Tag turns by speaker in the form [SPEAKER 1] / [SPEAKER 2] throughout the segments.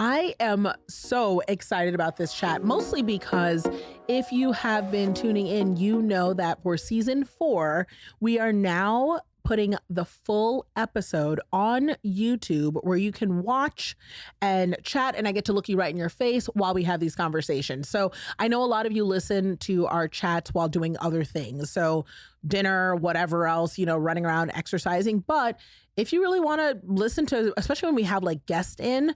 [SPEAKER 1] I am so excited about this chat, mostly because if you have been tuning in, you know that for season 4, we are now putting the full episode on YouTube where you can watch and chat, and I get to look you right in your face while we have these conversations. So I know a lot of you listen to our chats while doing other things. So dinner, whatever else, running around, exercising. But if you really want to listen to, especially when we have like guests in,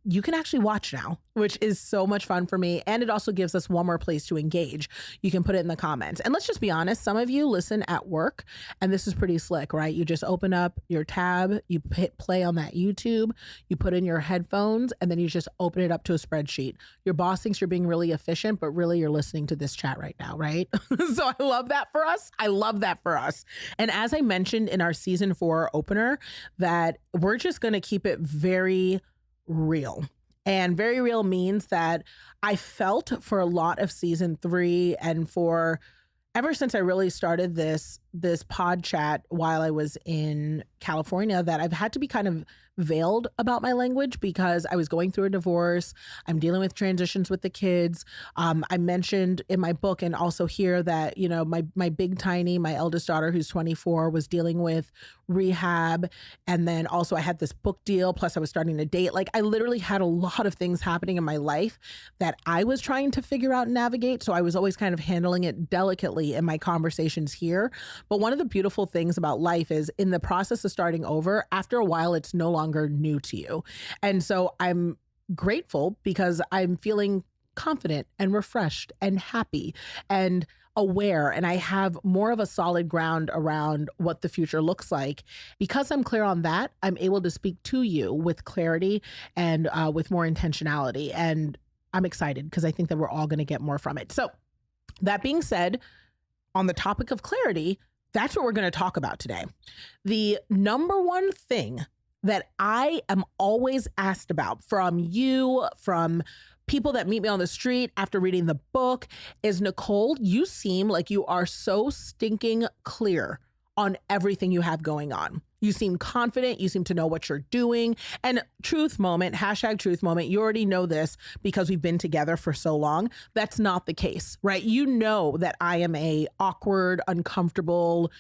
[SPEAKER 1] you can actually watch now, which is so much fun for me. And it also gives us one more place to engage. You can put it in the comments. And let's just be honest, some of you listen at work, and this is pretty slick, right? You just open up your tab, you hit play on that YouTube, you put in your headphones, and then you just open it up to a spreadsheet. Your boss thinks you're being really efficient, but really you're listening to this chat right now, right? So I love that for us. I love that for us. And as I mentioned in our season 4 opener, that we're just going to keep it very real. And very real means that I felt for a lot of season 3 and for ever since I really started this pod chat while I was in California, that I've had to be kind of veiled about my language because I was going through a divorce. I'm dealing with transitions with the kids. I mentioned in my book and also here that, my big tiny, my eldest daughter who's 24 was dealing with rehab. And then also I had this book deal, plus I was starting to date. Like I literally had a lot of things happening in my life that I was trying to figure out and navigate. So I was always kind of handling it delicately in my conversations here. But one of the beautiful things about life is in the process of starting over, after a while, it's no longer new to you. And so I'm grateful because I'm feeling confident and refreshed and happy and aware. And I have more of a solid ground around what the future looks like. Because I'm clear on that, I'm able to speak to you with clarity and with more intentionality. And I'm excited because I think that we're all going to get more from it. So that being said, on the topic of clarity, that's what we're going to talk about today. The number one thing that I am always asked about from you, from people that meet me on the street after reading the book is, Nicole, you seem like you are so stinking clear on everything you have going on. You seem confident. You seem to know what you're doing. And truth moment, hashtag truth moment. You already know this because we've been together for so long. That's not the case, right? You know that I am a awkward, uncomfortable,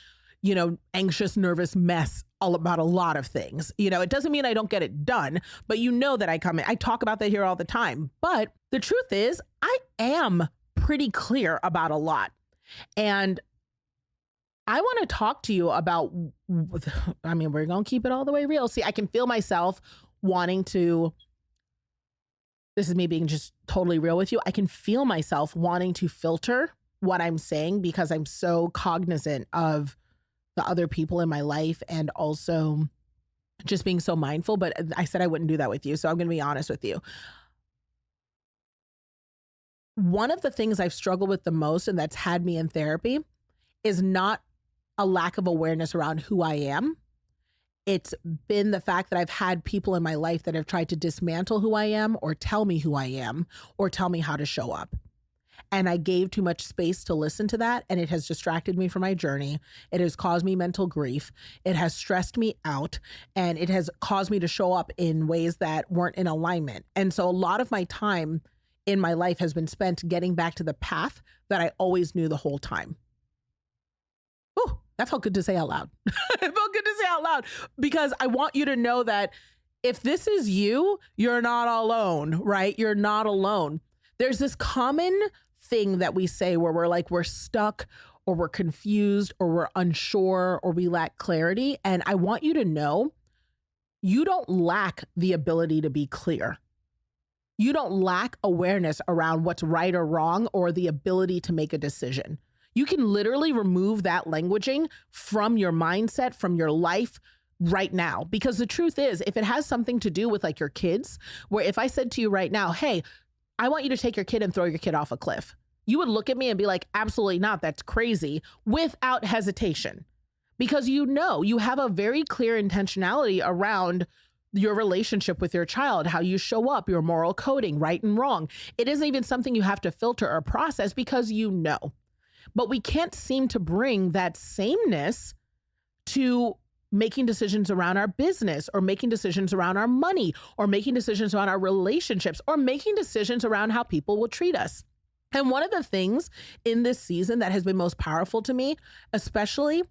[SPEAKER 1] anxious, nervous mess all about a lot of things. It doesn't mean I don't get it done, but you know that I come in. I talk about that here all the time. But the truth is, I am pretty clear about a lot. And I want to talk to you about, we're going to keep it all the way real. See, I can feel myself wanting to, this is me being just totally real with you. I can feel myself wanting to filter what I'm saying because I'm so cognizant of the other people in my life and also just being so mindful. But I said I wouldn't do that with you. So I'm going to be honest with you. One of the things I've struggled with the most, and that's had me in therapy, is not a lack of awareness around who I am. It's been the fact that I've had people in my life that have tried to dismantle who I am or tell me who I am or tell me how to show up. And I gave too much space to listen to that. And it has distracted me from my journey. It has caused me mental grief. It has stressed me out. And it has caused me to show up in ways that weren't in alignment. And so a lot of my time in my life has been spent getting back to the path that I always knew the whole time. Oh, that felt good to say out loud. It felt good to say out loud because I want you to know that if this is you, you're not alone, right? You're not alone. There's this common thing that we say where we're like, we're stuck or we're confused or we're unsure or we lack clarity. And I want you to know you don't lack the ability to be clear. You don't lack awareness around what's right or wrong or the ability to make a decision. You can literally remove that languaging from your mindset, from your life right now. Because the truth is, if it has something to do with like your kids, where if I said to you right now, hey, I want you to take your kid and throw your kid off a cliff, you would look at me and be like, absolutely not. That's crazy, without hesitation. Because you have a very clear intentionality around your relationship with your child, how you show up, your moral coding, right and wrong. It isn't even something you have to filter or process because you know. But we can't seem to bring that sameness to making decisions around our business, or making decisions around our money, or making decisions around our relationships, or making decisions around how people will treat us. And one of the things in this season that has been most powerful to me, especially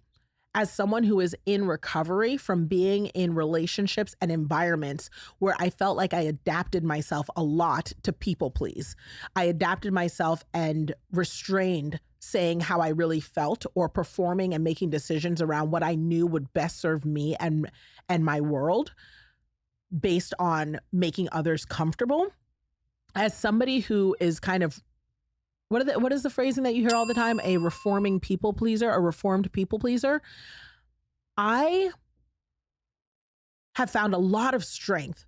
[SPEAKER 1] as someone who is in recovery from being in relationships and environments where I felt like I adapted myself a lot to people please. I adapted myself and restrained saying how I really felt, or performing and making decisions around what I knew would best serve me and my world based on making others comfortable. As somebody who is kind of, what is the phrasing that you hear all the time? A reforming people pleaser, a reformed people pleaser. I have found a lot of strength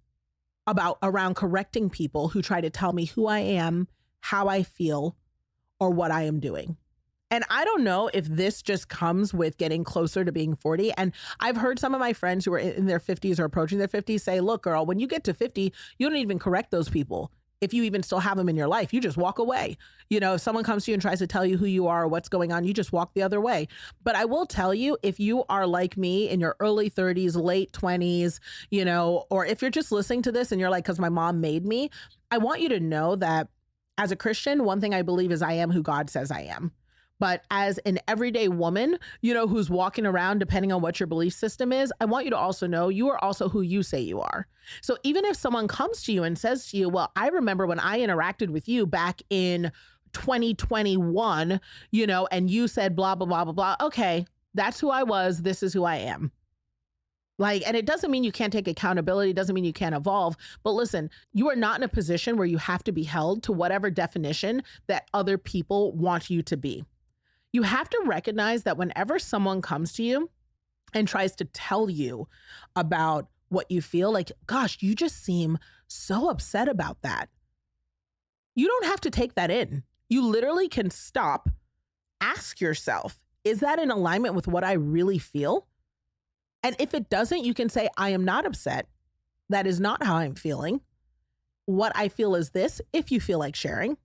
[SPEAKER 1] around correcting people who try to tell me who I am, how I feel, or what I am doing. And I don't know if this just comes with getting closer to being 40. And I've heard some of my friends who are in their 50s or approaching their 50s say, look, girl, when you get to 50, you don't even correct those people. If you even still have them in your life, you just walk away. You know, if someone comes to you and tries to tell you who you are or what's going on, you just walk the other way. But I will tell you, if you are like me in your early 30s, late 20s, you know, or if you're just listening to this and you're like, because my mom made me, I want you to know that as a Christian, one thing I believe is I am who God says I am. But as an everyday woman, you know, who's walking around, depending on what your belief system is, I want you to also know you are also who you say you are. So even if someone comes to you and says to you, well, I remember when I interacted with you back in 2021, you know, and you said blah, blah, blah, blah, blah. Okay, that's who I was. This is who I am. Like, and it doesn't mean you can't take accountability. It doesn't mean you can't evolve. But listen, you are not in a position where you have to be held to whatever definition that other people want you to be. You have to recognize that whenever someone comes to you and tries to tell you about what you feel, like, gosh, you just seem so upset about that. You don't have to take that in. You literally can stop, ask yourself, is that in alignment with what I really feel? And if it doesn't, you can say, I am not upset. That is not how I'm feeling. What I feel is this, if you feel like sharing.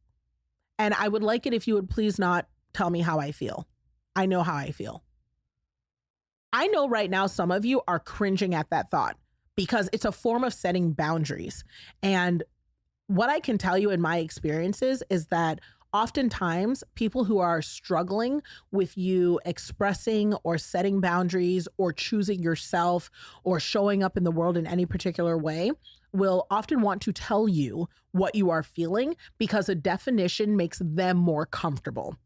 [SPEAKER 1] And I would like it if you would please not tell me how I feel. I know how I feel. I know right now some of you are cringing at that thought because it's a form of setting boundaries. And what I can tell you in my experiences is that oftentimes people who are struggling with you expressing or setting boundaries or choosing yourself or showing up in the world in any particular way will often want to tell you what you are feeling because a definition makes them more comfortable.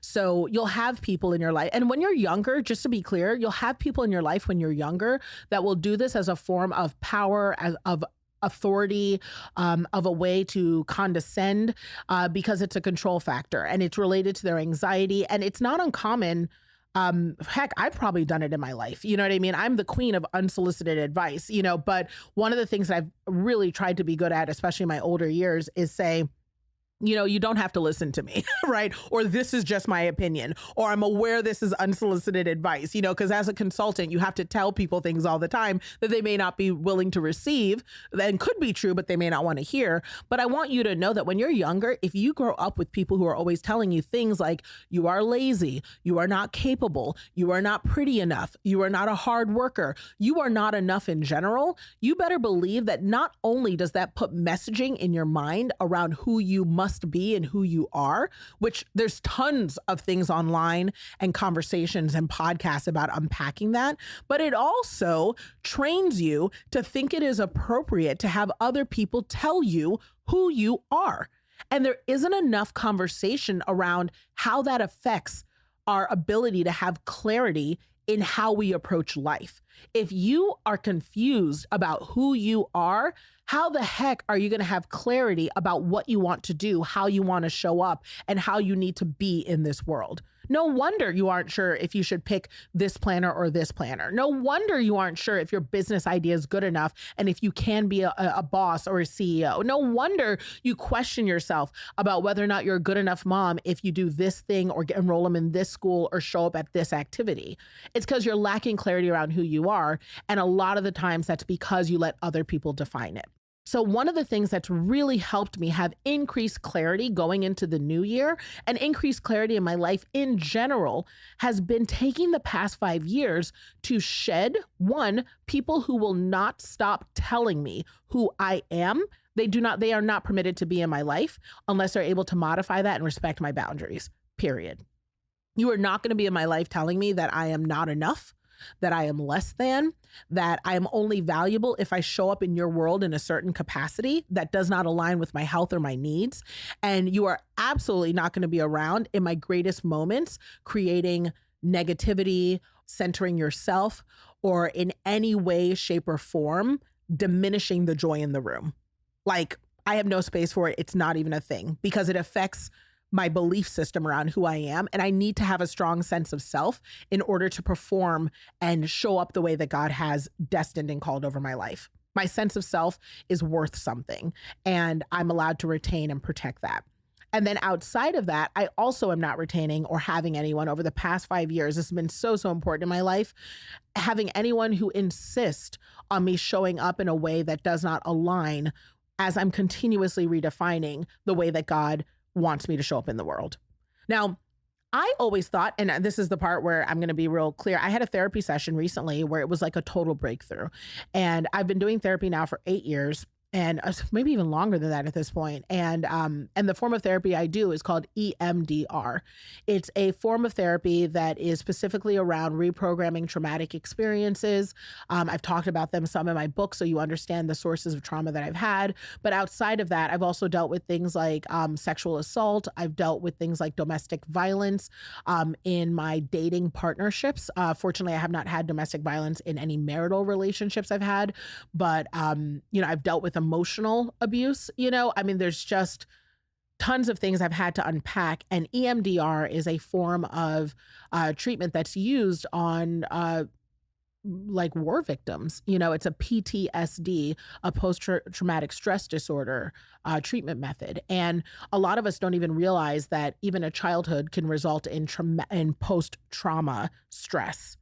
[SPEAKER 1] So you'll have people in your life. And when you're younger, just to be clear, you'll have people in your life when you're younger that will do this as a form of power, of authority, of a way to condescend, because it's a control factor and it's related to their anxiety. And it's not uncommon. Heck, I've probably done it in my life. You know what I mean? I'm the queen of unsolicited advice, you know, but one of the things that I've really tried to be good at, especially in my older years, is say, you know, you don't have to listen to me, right? Or this is just my opinion, or I'm aware this is unsolicited advice, you know, because as a consultant, you have to tell people things all the time that they may not be willing to receive, and could be true, but they may not want to hear. But I want you to know that when you're younger, if you grow up with people who are always telling you things like you are lazy, you are not capable, you are not pretty enough, you are not a hard worker, you are not enough in general, you better believe that not only does that put messaging in your mind around who you must be and who you are, which there's tons of things online and conversations and podcasts about unpacking that, but it also trains you to think it is appropriate to have other people tell you who you are. And there isn't enough conversation around how that affects our ability to have clarity in how we approach life. If you are confused about who you are, how the heck are you going to have clarity about what you want to do, how you want to show up, and how you need to be in this world? No wonder you aren't sure if you should pick this planner or this planner. No wonder you aren't sure if your business idea is good enough and if you can be a boss or a CEO. No wonder you question yourself about whether or not you're a good enough mom if you do this thing or enroll them in this school or show up at this activity. It's because you're lacking clarity around who you are. And a lot of the times that's because you let other people define it. So one of the things that's really helped me have increased clarity going into the new year and increased clarity in my life in general has been taking the past 5 years to shed one, people who will not stop telling me who I am. They are not permitted to be in my life unless they're able to modify that and respect my boundaries, period. You are not going to be in my life telling me that I am not enough, that I am less than, that I am only valuable if I show up in your world in a certain capacity that does not align with my health or my needs. And you are absolutely not going to be around in my greatest moments, creating negativity, centering yourself, or in any way, shape, or form, diminishing the joy in the room. Like, I have no space for it. It's not even a thing because it affects my belief system around who I am. And I need to have a strong sense of self in order to perform and show up the way that God has destined and called over my life. My sense of self is worth something, and I'm allowed to retain and protect that. And then outside of that, I also am not retaining or having anyone over the past 5 years. This has been so, so important in my life. Having anyone who insists on me showing up in a way that does not align as I'm continuously redefining the way that God wants me to show up in the world. Now, I always thought, and this is the part where I'm going to be real clear. I had a therapy session recently where it was like a total breakthrough. And I've been doing therapy now for 8 years, and maybe even longer than that at this point. And the form of therapy I do is called EMDR. It's a form of therapy that is specifically around reprogramming traumatic experiences. I've talked about them some in my book, so you understand the sources of trauma that I've had. But outside of that, I've also dealt with things like sexual assault. I've dealt with things like domestic violence in my dating partnerships. Fortunately, I have not had domestic violence in any marital relationships I've had, but I've dealt with emotional abuse. There's just tons of things I've had to unpack. And EMDR is a form of treatment that's used on like war victims. It's a PTSD, a post-traumatic stress disorder treatment method. And a lot of us don't even realize that even a childhood can result in post-trauma stress.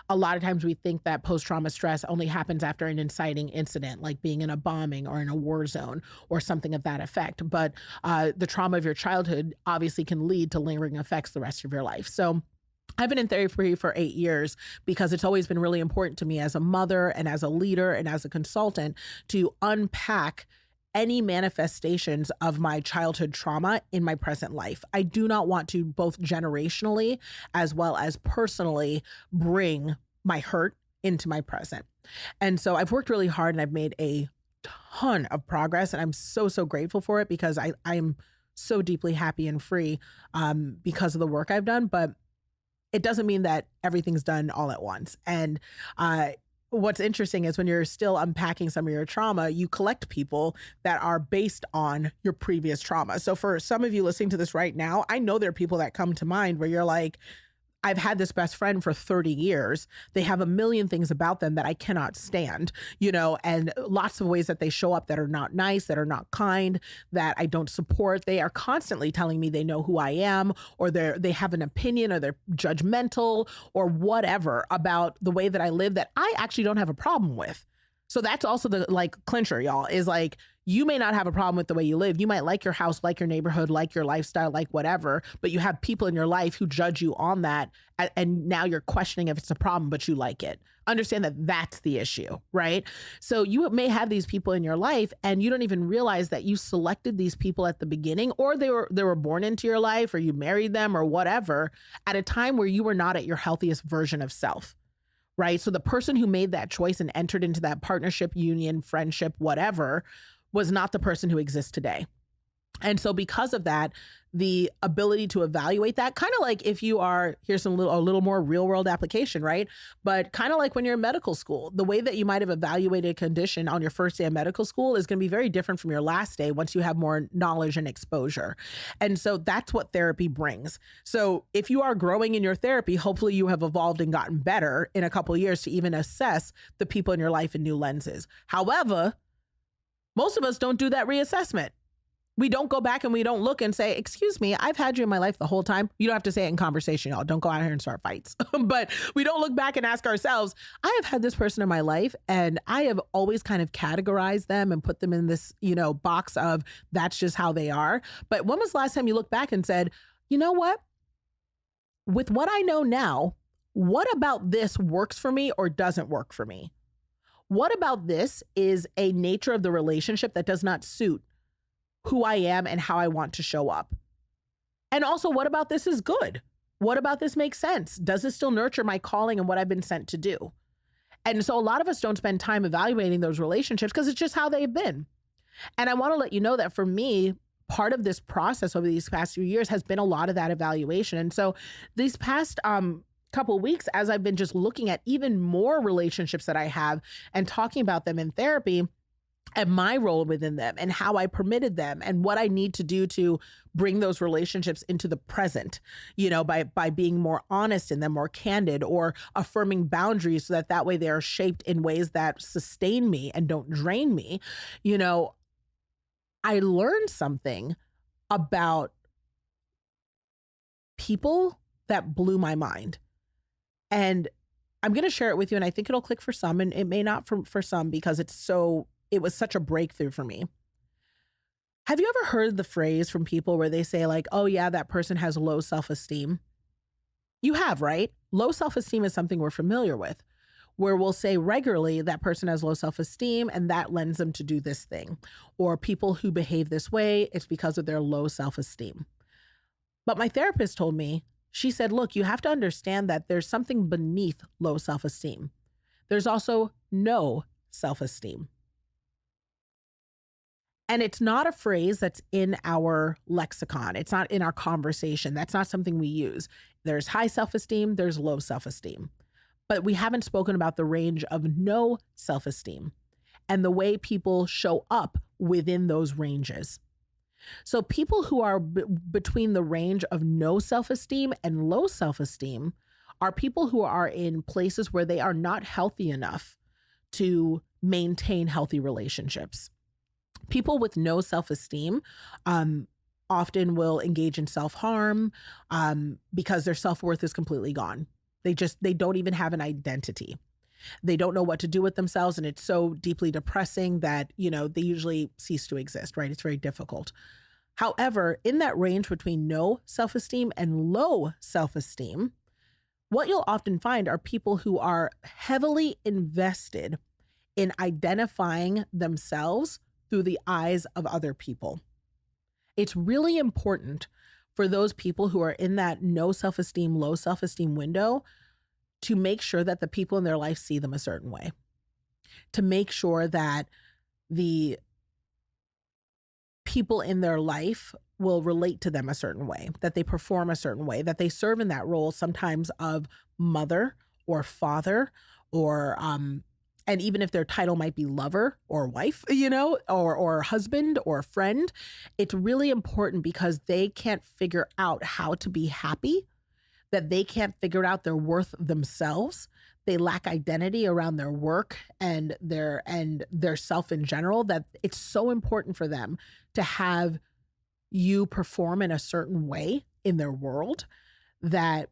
[SPEAKER 1] A lot of times we think that post-trauma stress only happens after an inciting incident, like being in a bombing or in a war zone or something of that effect. But the trauma of your childhood obviously can lead to lingering effects the rest of your life. So I've been in therapy for 8 years because it's always been really important to me as a mother and as a leader and as a consultant to unpack any manifestations of my childhood trauma in my present life. I do not want to both generationally as well as personally bring my hurt into my present. And so I've worked really hard and I've made a ton of progress, and I'm so, so grateful for it because I'm so deeply happy and free because of the work I've done. But it doesn't mean that everything's done all at once. And what's interesting is when you're still unpacking some of your trauma, you collect people that are based on your previous trauma. So for some of you listening to this right now, I know there are people that come to mind where you're like, I've had this best friend for 30 years. They have a million things about them that I cannot stand, and lots of ways that they show up that are not nice, that are not kind, that I don't support. They are constantly telling me they know who I am, or they have an opinion, or they're judgmental or whatever about the way that I live that I actually don't have a problem with. So that's also the clincher, y'all, is like, you may not have a problem with the way you live. You might like your house, like your neighborhood, like your lifestyle, like whatever, but you have people in your life who judge you on that. And now you're questioning if it's a problem, but you like it. Understand that that's the issue, right? So you may have these people in your life and you don't even realize that you selected these people at the beginning, or they were born into your life, or you married them or whatever at a time where you were not at your healthiest version of self. Right. So the person who made that choice and entered into that partnership, union, friendship, whatever, was not the person who exists today. And so because of that, the ability to evaluate that, kind of like if you are, here's a little more real world application, right? But kind of like when you're in medical school, the way that you might have evaluated a condition on your first day of medical school is going to be very different from your last day once you have more knowledge and exposure. And so that's what therapy brings. So if you are growing in your therapy, hopefully you have evolved and gotten better in a couple of years to even assess the people in your life in new lenses. However, most of us don't do that reassessment. We don't go back and we don't look and say, excuse me, I've had you in my life the whole time. You don't have to say it in conversation, y'all. Don't go out here and start fights. But we don't look back and ask ourselves, I have had this person in my life and I have always kind of categorized them and put them in this, box of that's just how they are. But when was the last time you looked back and said, you know what? With what I know now, what about this works for me or doesn't work for me? What about this is a nature of the relationship that does not suit who I am and how I want to show up? And also, what about this is good? What about this makes sense? Does it still nurture my calling and what I've been sent to do? And so a lot of us don't spend time evaluating those relationships because it's just how they've been. And I want to let you know that for me, part of this process over these past few years has been a lot of that evaluation. And so these past couple of weeks, as I've been just looking at even more relationships that I have and talking about them in therapy, and my role within them and how I permitted them and what I need to do to bring those relationships into the present, by being more honest in them, more candid, or affirming boundaries so that way they are shaped in ways that sustain me and don't drain me. I learned something about people that blew my mind. And I'm going to share it with you, and I think it'll click for some, and it may not for some because it was such a breakthrough for me. Have you ever heard the phrase from people where they say like, oh yeah, that person has low self-esteem? You have, right? Low self-esteem is something we're familiar with, where we'll say regularly that person has low self-esteem and that lends them to do this thing. Or people who behave this way, it's because of their low self-esteem. But my therapist told me, she said, look, you have to understand that there's something beneath low self-esteem. There's also no self-esteem. And it's not a phrase that's in our lexicon. It's not in our conversation. That's not something we use. There's high self-esteem, there's low self-esteem. But we haven't spoken about the range of no self-esteem and the way people show up within those ranges. So people who are between the range of no self-esteem and low self-esteem are people who are in places where they are not healthy enough to maintain healthy relationships. People with no self-esteem often will engage in self-harm because their self-worth is completely gone. They don't even have an identity. They don't know what to do with themselves. And it's so deeply depressing that, they usually cease to exist, right? It's very difficult. However, in that range between no self-esteem and low self-esteem, what you'll often find are people who are heavily invested in identifying themselves through the eyes of other people. It's really important for those people who are in that no self-esteem, low self-esteem window to make sure that the people in their life see them a certain way, to make sure that the people in their life will relate to them a certain way, that they perform a certain way, that they serve in that role sometimes of mother or father or and even if their title might be lover or wife, or husband or friend, it's really important because they can't figure out how to be happy, that they can't figure out their worth themselves. They lack identity around their work and their self in general, that it's so important for them to have you perform in a certain way in their world that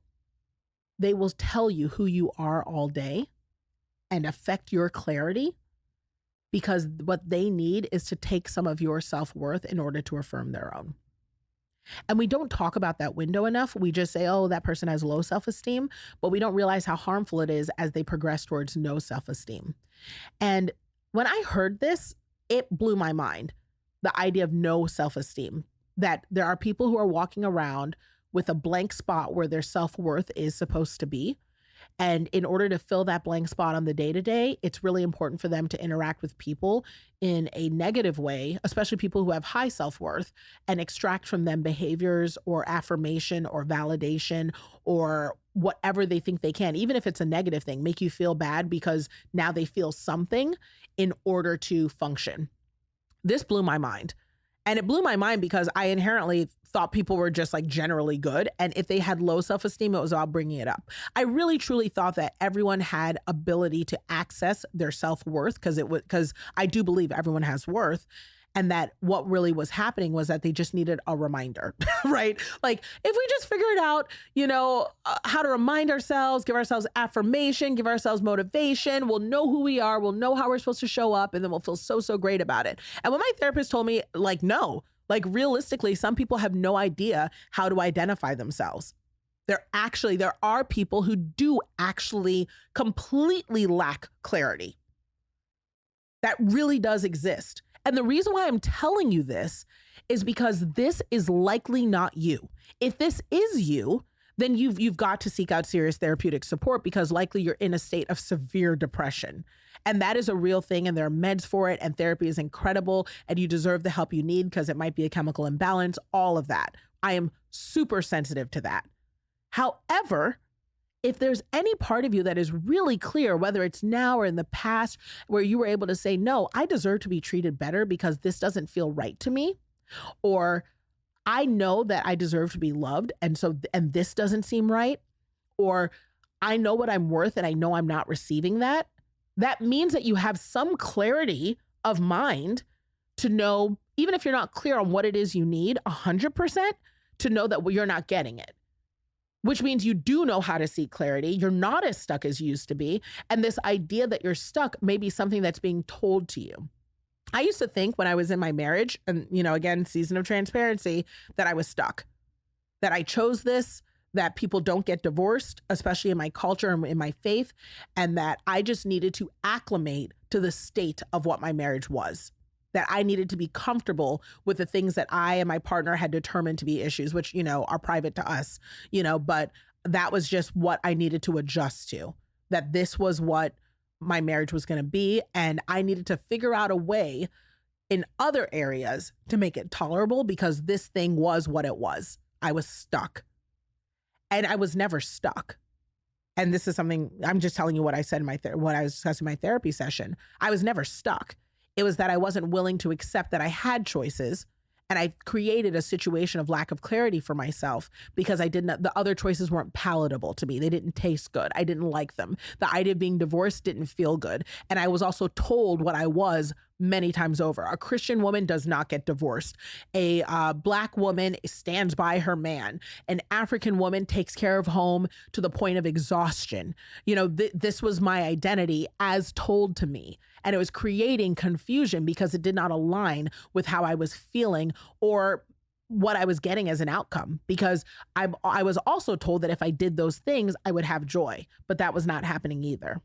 [SPEAKER 1] they will tell you who you are all day and affect your clarity, because what they need is to take some of your self-worth in order to affirm their own. And we don't talk about that window enough. We just say, oh, that person has low self-esteem, but we don't realize how harmful it is as they progress towards no self-esteem. And when I heard this, it blew my mind, the idea of no self-esteem, that there are people who are walking around with a blank spot where their self-worth is supposed to be. And in order to fill that blank spot on the day-to-day, it's really important for them to interact with people in a negative way, especially people who have high self-worth, and extract from them behaviors or affirmation or validation or whatever they think they can, even if it's a negative thing, make you feel bad because now they feel something in order to function. This blew my mind. And it blew my mind because I inherently thought people were just like generally good. And if they had low self-esteem, it was about bringing it up. I really truly thought that everyone had ability to access their self-worth because I do believe everyone has worth. And that what really was happening was that they just needed a reminder, right? Like if we just figured out, how to remind ourselves, give ourselves affirmation, give ourselves motivation, we'll know who we are, we'll know how we're supposed to show up, and then we'll feel so, so great about it. And when my therapist told me, like, no, like realistically, some people have no idea how to identify themselves. There are people who do actually completely lack clarity. That really does exist. And the reason why I'm telling you this is because this is likely not you. If this is you, then you've got to seek out serious therapeutic support, because likely you're in a state of severe depression. And that is a real thing, and there are meds for it, and therapy is incredible, and you deserve the help you need because it might be a chemical imbalance, all of that. I am super sensitive to that. However, if there's any part of you that is really clear, whether it's now or in the past, where you were able to say, no, I deserve to be treated better because this doesn't feel right to me, or I know that I deserve to be loved, and this doesn't seem right, or I know what I'm worth and I know I'm not receiving that, that means that you have some clarity of mind to know, even if you're not clear on what it is you need 100%, to know that you're not getting it. Which means you do know how to seek clarity. You're not as stuck as you used to be. And this idea that you're stuck may be something that's being told to you. I used to think when I was in my marriage, and, again, season of transparency, that I was stuck, that I chose this, that people don't get divorced, especially in my culture and in my faith, and that I just needed to acclimate to the state of what my marriage was. That I needed to be comfortable with the things that I and my partner had determined to be issues, which, are private to us, but that was just what I needed to adjust to, that this was what my marriage was going to be. And I needed to figure out a way in other areas to make it tolerable, because this thing was what it was. I was stuck, and I was never stuck. And this is something, I'm just telling you what I said in what I was discussing in my therapy session. I was never stuck. It was that I wasn't willing to accept that I had choices, and I created a situation of lack of clarity for myself because the other choices weren't palatable to me. They didn't taste good. I didn't like them. The idea of being divorced didn't feel good. And I was also told what I was many times over. A Christian woman does not get divorced. A Black woman stands by her man. An African woman takes care of home to the point of exhaustion. This was my identity as told to me. And it was creating confusion because it did not align with how I was feeling or what I was getting as an outcome. Because I was also told that if I did those things, I would have joy, but that was not happening either.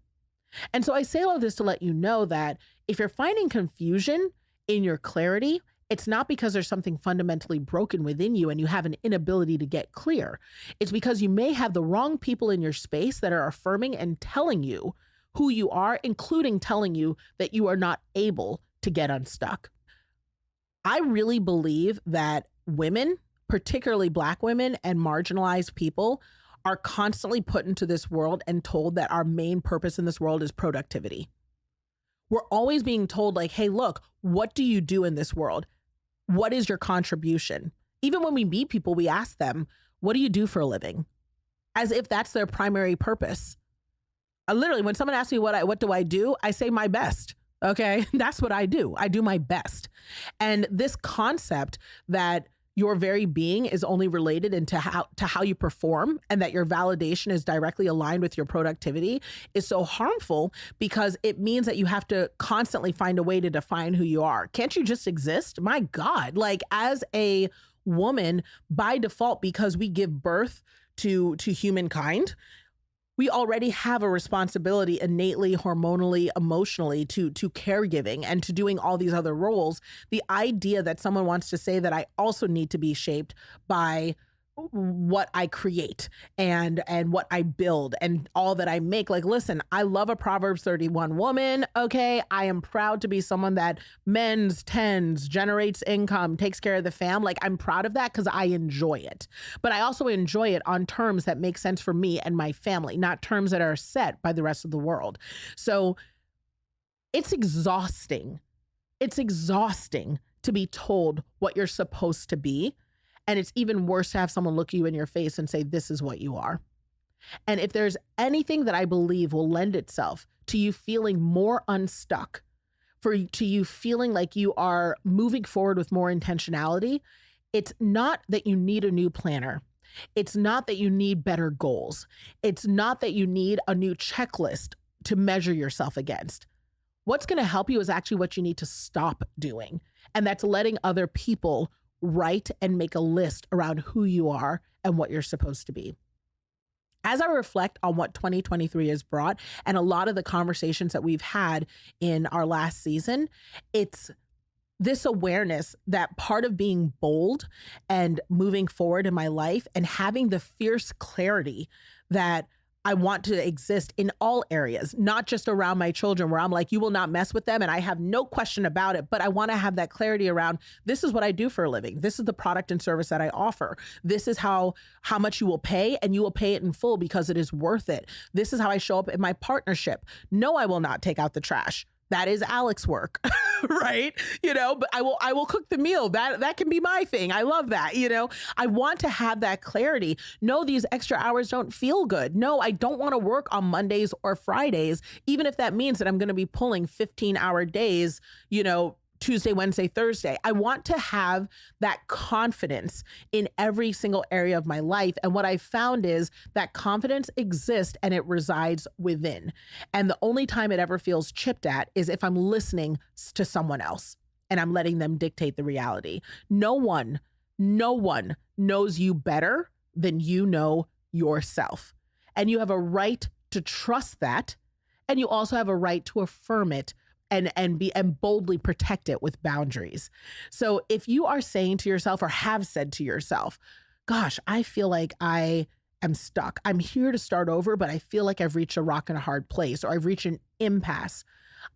[SPEAKER 1] And so I say all of this to let you know that if you're finding confusion in your clarity, it's not because there's something fundamentally broken within you and you have an inability to get clear. It's because you may have the wrong people in your space that are affirming and telling you who you are, including telling you that you are not able to get unstuck. I really believe that women, particularly Black women and marginalized people, are constantly put into this world and told that our main purpose in this world is productivity. We're always being told, like, hey, look, what do you do in this world? What is your contribution? Even when we meet people, we ask them, what do you do for a living? As if that's their primary purpose. Literally, when someone asks me what do I do, I say my best. Okay, that's what I do. I do my best. And this concept that your very being is only related into how you perform, and that your validation is directly aligned with your productivity, is so harmful, because it means that you have to constantly find a way to define who you are. Can't you just exist? My God, like as a woman by default, because we give birth to humankind, we already have a responsibility innately, hormonally, emotionally to caregiving and to doing all these other roles. The idea that someone wants to say that I also need to be shaped by what I create and what I build and all that I make. Like, listen, I love a Proverbs 31 woman. Okay. I am proud to be someone that mends, tends, generates income, takes care of the fam. Like, I'm proud of that because I enjoy it. But I also enjoy it on terms that make sense for me and my family, not terms that are set by the rest of the world. So it's exhausting. It's exhausting to be told what you're supposed to be. And it's even worse to have someone look you in your face and say, this is what you are. And if there's anything that I believe will lend itself to you feeling more unstuck to you feeling like you are moving forward with more intentionality, it's not that you need a new planner. It's not that you need better goals. It's not that you need a new checklist to measure yourself against. What's going to help you is actually what you need to stop doing. And that's letting other people write and make a list around who you are and what you're supposed to be. As I reflect on what 2023 has brought and a lot of the conversations that we've had in our last season, it's this awareness that part of being bold and moving forward in my life and having the fierce clarity that I want to exist in all areas, not just around my children where I'm like, you will not mess with them. And I have no question about it, but I want to have that clarity around this is what I do for a living. This is the product and service that I offer. This is how much you will pay, and you will pay it in full because it is worth it. This is how I show up in my partnership. No, I will not take out the trash. That is Alex's work, right? But I will cook the meal. That can be my thing. I love that. I want to have that clarity. No, these extra hours don't feel good. No, I don't want to work on Mondays or Fridays, even if that means that I'm going to be pulling 15-hour days, Tuesday, Wednesday, Thursday. I want to have that confidence in every single area of my life. And what I found is that confidence exists and it resides within. And the only time it ever feels chipped at is if I'm listening to someone else and I'm letting them dictate the reality. No one knows you better than you know yourself. And you have a right to trust that. And you also have a right to affirm it and boldly protect it with boundaries. So if you are saying to yourself or have said to yourself, gosh, I feel like I am stuck. I'm here to start over, but I feel like I've reached a rock and a hard place, or I've reached an impasse.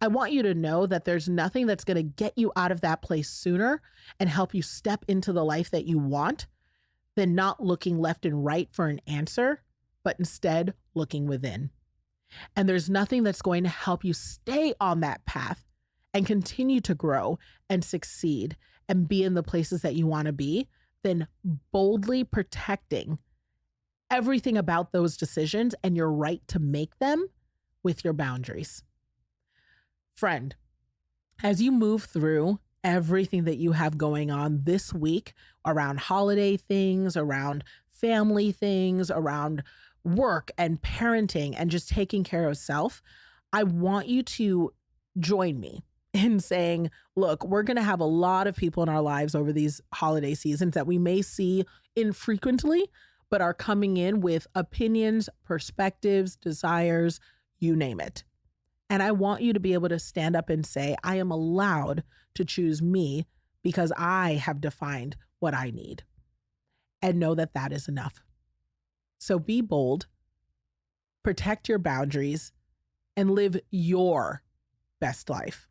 [SPEAKER 1] I want you to know that there's nothing that's going to get you out of that place sooner and help you step into the life that you want than not looking left and right for an answer, but instead looking within. And there's nothing that's going to help you stay on that path and continue to grow and succeed and be in the places that you want to be than boldly protecting everything about those decisions and your right to make them with your boundaries. Friend, as you move through everything that you have going on this week around holiday things, around family things, around work and parenting and just taking care of self, I want you to join me in saying, look, we're going to have a lot of people in our lives over these holiday seasons that we may see infrequently, but are coming in with opinions, perspectives, desires, you name it. And I want you to be able to stand up and say, I am allowed to choose me because I have defined what I need, and know that that is enough. So be bold, protect your boundaries, and live your best life.